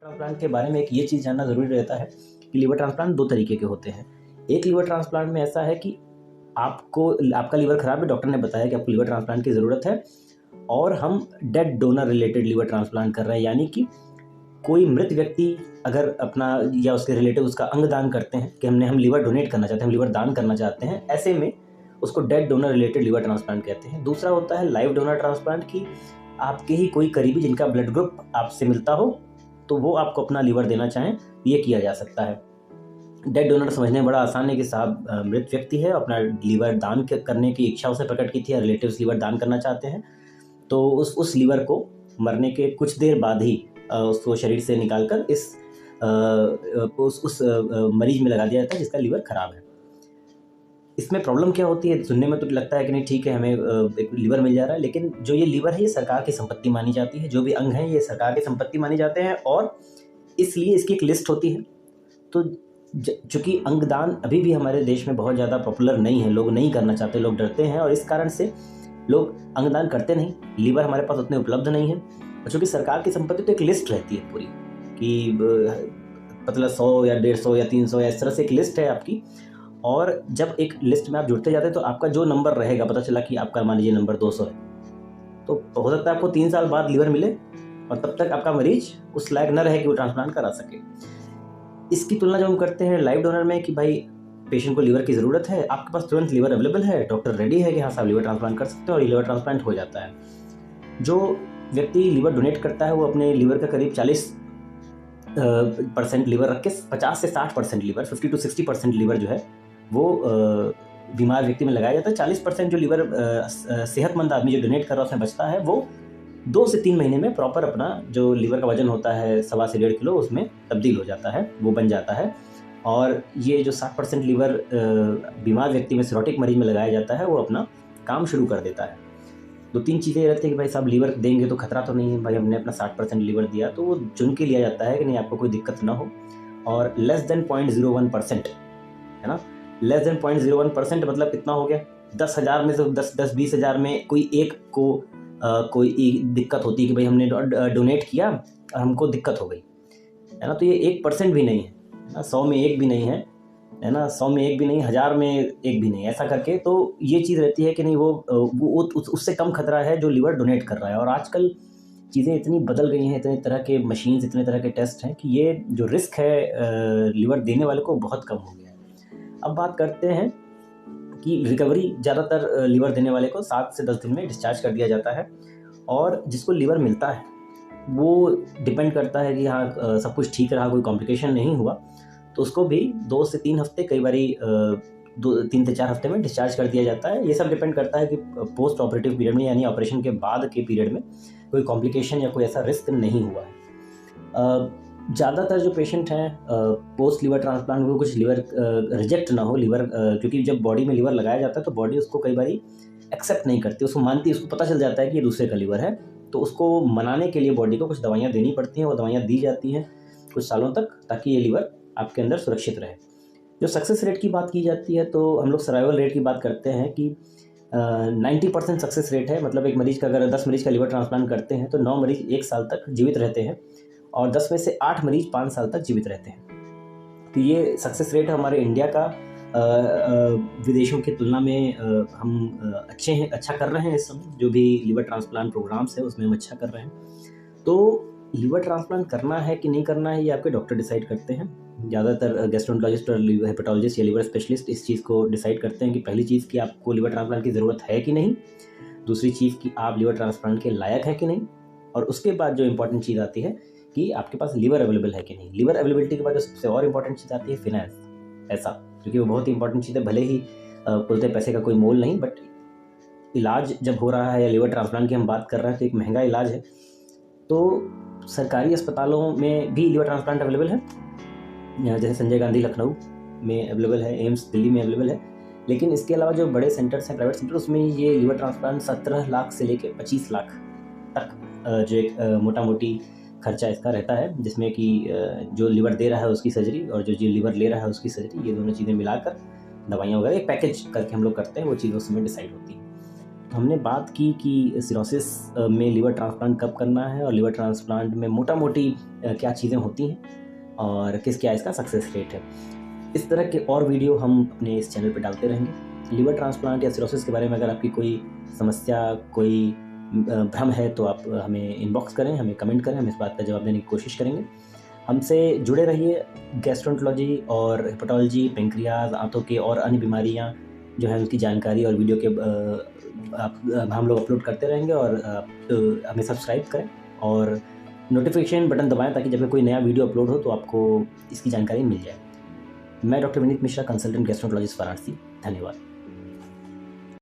Transplant के बारे में एक ये चीज़ जानना ज़रूरी रहता है कि लिवर ट्रांसप्लांट 2 तरीके के होते हैं। एक लिवर ट्रांसप्लांट में ऐसा है कि आपका लिवर ख़राब है, डॉक्टर ने बताया कि आपको लिवर ट्रांसप्लांट की ज़रूरत है और हम dead donor related liver transplant कर रहे हैं, यानी कि कोई मृत व्यक्ति अगर अपना या उसके रिलेटिव उसका अंग दान करते हैं कि हम लिवर डोनेट करना चाहते हैं, हम लिवर दान करना चाहते हैं, ऐसे में उसको dead donor related liver transplant कहते हैं। दूसरा होता है लाइव डोनर ट्रांसप्लांट की आपके ही कोई करीबी जिनका ब्लड ग्रुप आपसे मिलता हो तो वो आपको अपना लीवर देना चाहें, ये किया जा सकता है। डेड डोनर समझने में बड़ा आसान है कि साहब मृत व्यक्ति है, अपना लीवर दान करने की इच्छा उसे प्रकट की थी या रिलेटिव्स लीवर दान करना चाहते हैं, तो उस लीवर को मरने के कुछ देर बाद ही उसको शरीर से निकाल कर उस मरीज में लगा दिया जाता है जिसका लीवर खराब है। इसमें प्रॉब्लम क्या होती है, सुनने में तो लगता है कि नहीं ठीक है, हमें एक लीवर मिल जा रहा है, लेकिन जो ये लीवर है ये सरकार की संपत्ति मानी जाती है, जो भी अंग हैं ये सरकार की संपत्ति माने जाते हैं और इसलिए इसकी एक लिस्ट होती है। तो चूँकि अंगदान अभी भी हमारे देश में बहुत ज़्यादा पॉपुलर नहीं है, लोग नहीं करना चाहते, लोग डरते हैं और इस कारण से लोग अंगदान करते नहीं, लीवर हमारे पास उतने उपलब्ध नहीं है। और चूँकि सरकार की संपत्ति तो एक लिस्ट रहती है पूरी कि मतलब 100 या 150 या 300 या इस तरह से एक लिस्ट है आपकी, और जब एक लिस्ट में आप जुड़ते जाते हैं तो आपका जो नंबर रहेगा, पता चला कि आपका मान लीजिए नंबर 200 है, तो हो सकता है आपको 3 साल बाद लीवर मिले और तब तक आपका मरीज उस लायक न रहे कि वो ट्रांसप्लांट करा सके। इसकी तुलना जब हम करते हैं लाइव डोनर में कि भाई पेशेंट को लीवर की ज़रूरत है, आपके पास तुरंत लीवर अवेलेबल है, डॉक्टर रेडी है कि हाँ साहब लीवर ट्रांसप्लांट कर सकते हैं और लीवर ट्रांसप्लांट हो जाता है। जो व्यक्ति लीवर डोनेट करता है वो अपने लीवर का करीब 40% लीवर रख के 50 से 60% लीवर 50 to 60% लीवर जो है वो बीमार व्यक्ति में लगाया जाता है। 40% जो लीवर सेहतमंद आदमी जो डोनेट कर रहा है उसमें बचता है, वो 2 से 3 महीने में प्रॉपर अपना जो लीवर का वजन होता है 1.25 से 1.5 किलो उसमें तब्दील हो जाता है, वो बन जाता है। और ये जो 60% लीवर बीमार व्यक्ति में सिरोटिक मरीज में लगाया जाता है वो अपना काम शुरू कर देता है। 2-3 चीज़ें रहती है कि भाई साहब लीवर देंगे तो खतरा तो नहीं है, भाई हमने अपना 60% लीवर दिया तो वो चुन के लिया जाता है कि नहीं आपको कोई दिक्कत ना हो। और लेस देन 0.01% है ना, लेस देन 0.01% मतलब कितना हो गया, 10,000 में से 10-20 हज़ार में कोई एक को कोई दिक्कत होती है कि भाई हमने डोनेट किया और हमको दिक्कत हो गई, है ना, तो ये 1% भी नहीं है ना, 100 में 1 भी नहीं है ना, 100 में 1 भी नहीं, 1000 में 1 भी नहीं, ऐसा करके तो ये चीज़ रहती है कि नहीं वो उससे कम खतरा है जो लीवर डोनेट कर रहा है। और आजकल चीज़ें इतनी बदल गई हैं, इतने तरह के मशीन्स, इतने तरह के टेस्ट हैं कि ये जो रिस्क है लीवर देने वाले को बहुत कम हो गया है। अब बात करते हैं कि रिकवरी, ज़्यादातर लीवर देने वाले को 7 से 10 दिन में डिस्चार्ज कर दिया जाता है और जिसको लीवर मिलता है वो डिपेंड करता है कि हाँ सब कुछ ठीक रहा, कोई कॉम्प्लिकेशन नहीं हुआ, तो उसको भी 2 से 3 हफ्ते, कई बारी 3 से 4 हफ्ते में डिस्चार्ज कर दिया जाता है। ये सब डिपेंड करता है कि पोस्ट ऑपरेटिव पीरियड में यानी ऑपरेशन के बाद के पीरियड में कोई कॉम्प्लिकेशन या कोई ऐसा रिस्क नहीं हुआ है। ज़्यादातर जो पेशेंट हैं पोस्ट लीवर ट्रांसप्लांट हुए, कुछ लीवर रिजेक्ट ना हो लीवर, क्योंकि जब बॉडी में लीवर लगाया जाता है तो बॉडी उसको कई बारी एक्सेप्ट नहीं करती, उसको मानती है, उसको पता चल जाता है कि ये दूसरे का लीवर है, तो उसको मनाने के लिए बॉडी को कुछ दवाइयाँ देनी पड़ती हैं, वो दवाइयाँ दी जाती हैं कुछ सालों तक ताकि ये लीवर आपके अंदर सुरक्षित रहे। जो सक्सेस रेट की बात की जाती है तो हम लोग सर्वाइवल रेट की बात करते हैं कि 90% सक्सेस रेट है, मतलब एक मरीज का अगर 10 मरीज का लीवर ट्रांसप्लांट करते हैं तो 9 मरीज 1 साल तक जीवित रहते हैं और 10 में से 8 मरीज 5 साल तक जीवित रहते हैं। तो ये सक्सेस रेट हमारे इंडिया का विदेशों की तुलना में हम अच्छे हैं, अच्छा कर रहे हैं इस समय, जो भी लीवर ट्रांसप्लांट प्रोग्राम्स है उसमें हम अच्छा कर रहे हैं। तो लीवर ट्रांसप्लांट करना है कि नहीं करना है ये आपके डॉक्टर डिसाइड करते हैं। ज़्यादातर गैस्ट्रोएंटरोलॉजिस्ट और हेपेटोलॉजिस्ट या लीवर स्पेशलिस्ट इस चीज़ को डिसाइड करते हैं कि पहली चीज़ कि आपको लीवर ट्रांसप्लांट की ज़रूरत है कि नहीं, दूसरी चीज़ कि आप लीवर ट्रांसप्लांट के लायक है कि नहीं, और उसके बाद जो इंपॉर्टेंट चीज़ आती है कि आपके पास लीवर अवेलेबल है कि नहीं। लीवर अवेलेबिलिटी के बाद जो सबसे और इम्पॉर्टेंट चीज़ आती है फिनांस, पैसा, क्योंकि वो बहुत ही इंपॉर्टेंट चीज़ है। भले ही बोलते हैं पैसे का कोई मोल नहीं, बट इलाज जब हो रहा है या लीवर ट्रांसप्लांट की हम बात कर रहे हैं तो एक महंगा इलाज है। तो सरकारी अस्पतालों में भी लीवर ट्रांसप्लांट अवेलेबल है, जैसे संजय गांधी लखनऊ में अवेलेबल है, एम्स दिल्ली में अवेलेबल है, लेकिन इसके अलावा जो बड़े सेंटर्स हैं, प्राइवेट सेंटर, उसमें ये लीवर ट्रांसप्लांट 17 लाख से लेकर 25 लाख तक जो एक मोटा मोटी खर्चा इसका रहता है, जिसमें कि जो लीवर दे रहा है उसकी सर्जरी और जो लीवर ले रहा है उसकी सर्जरी, ये दोनों चीज़ें मिलाकर दवाइयाँ वगैरह एक पैकेज करके हम लोग करते हैं, वो चीज़ उसमें डिसाइड होती है। हमने बात की कि सिरोसिस में लीवर ट्रांसप्लांट कब करना है और लीवर ट्रांसप्लांट में मोटा मोटी क्या चीज़ें होती हैं और क्या इसका सक्सेस रेट है। इस तरह के और वीडियो हम अपने इस चैनल पे डालते रहेंगे। लिवर ट्रांसप्लांट या सिरोसिस के बारे में अगर आपकी कोई समस्या, कोई भ्रम है तो आप हमें इनबॉक्स करें, हमें कमेंट करें, हम इस बात का जवाब देने की कोशिश करेंगे। हमसे जुड़े रहिए। गैस्ट्रोएंटरोलॉजी और हेपेटोलॉजी, पेंक्रियाज, आंतों की और अन्य बीमारियां जो है उनकी जानकारी और वीडियो के हम लोग अपलोड करते रहेंगे। और हमें सब्सक्राइब करें और नोटिफिकेशन बटन दबाएं ताकि जब भी कोई नया वीडियो अपलोड हो तो आपको इसकी जानकारी मिल जाए। मैं doctor Vineet Mishra, consultant gastroenterologist Varanasi. धन्यवाद।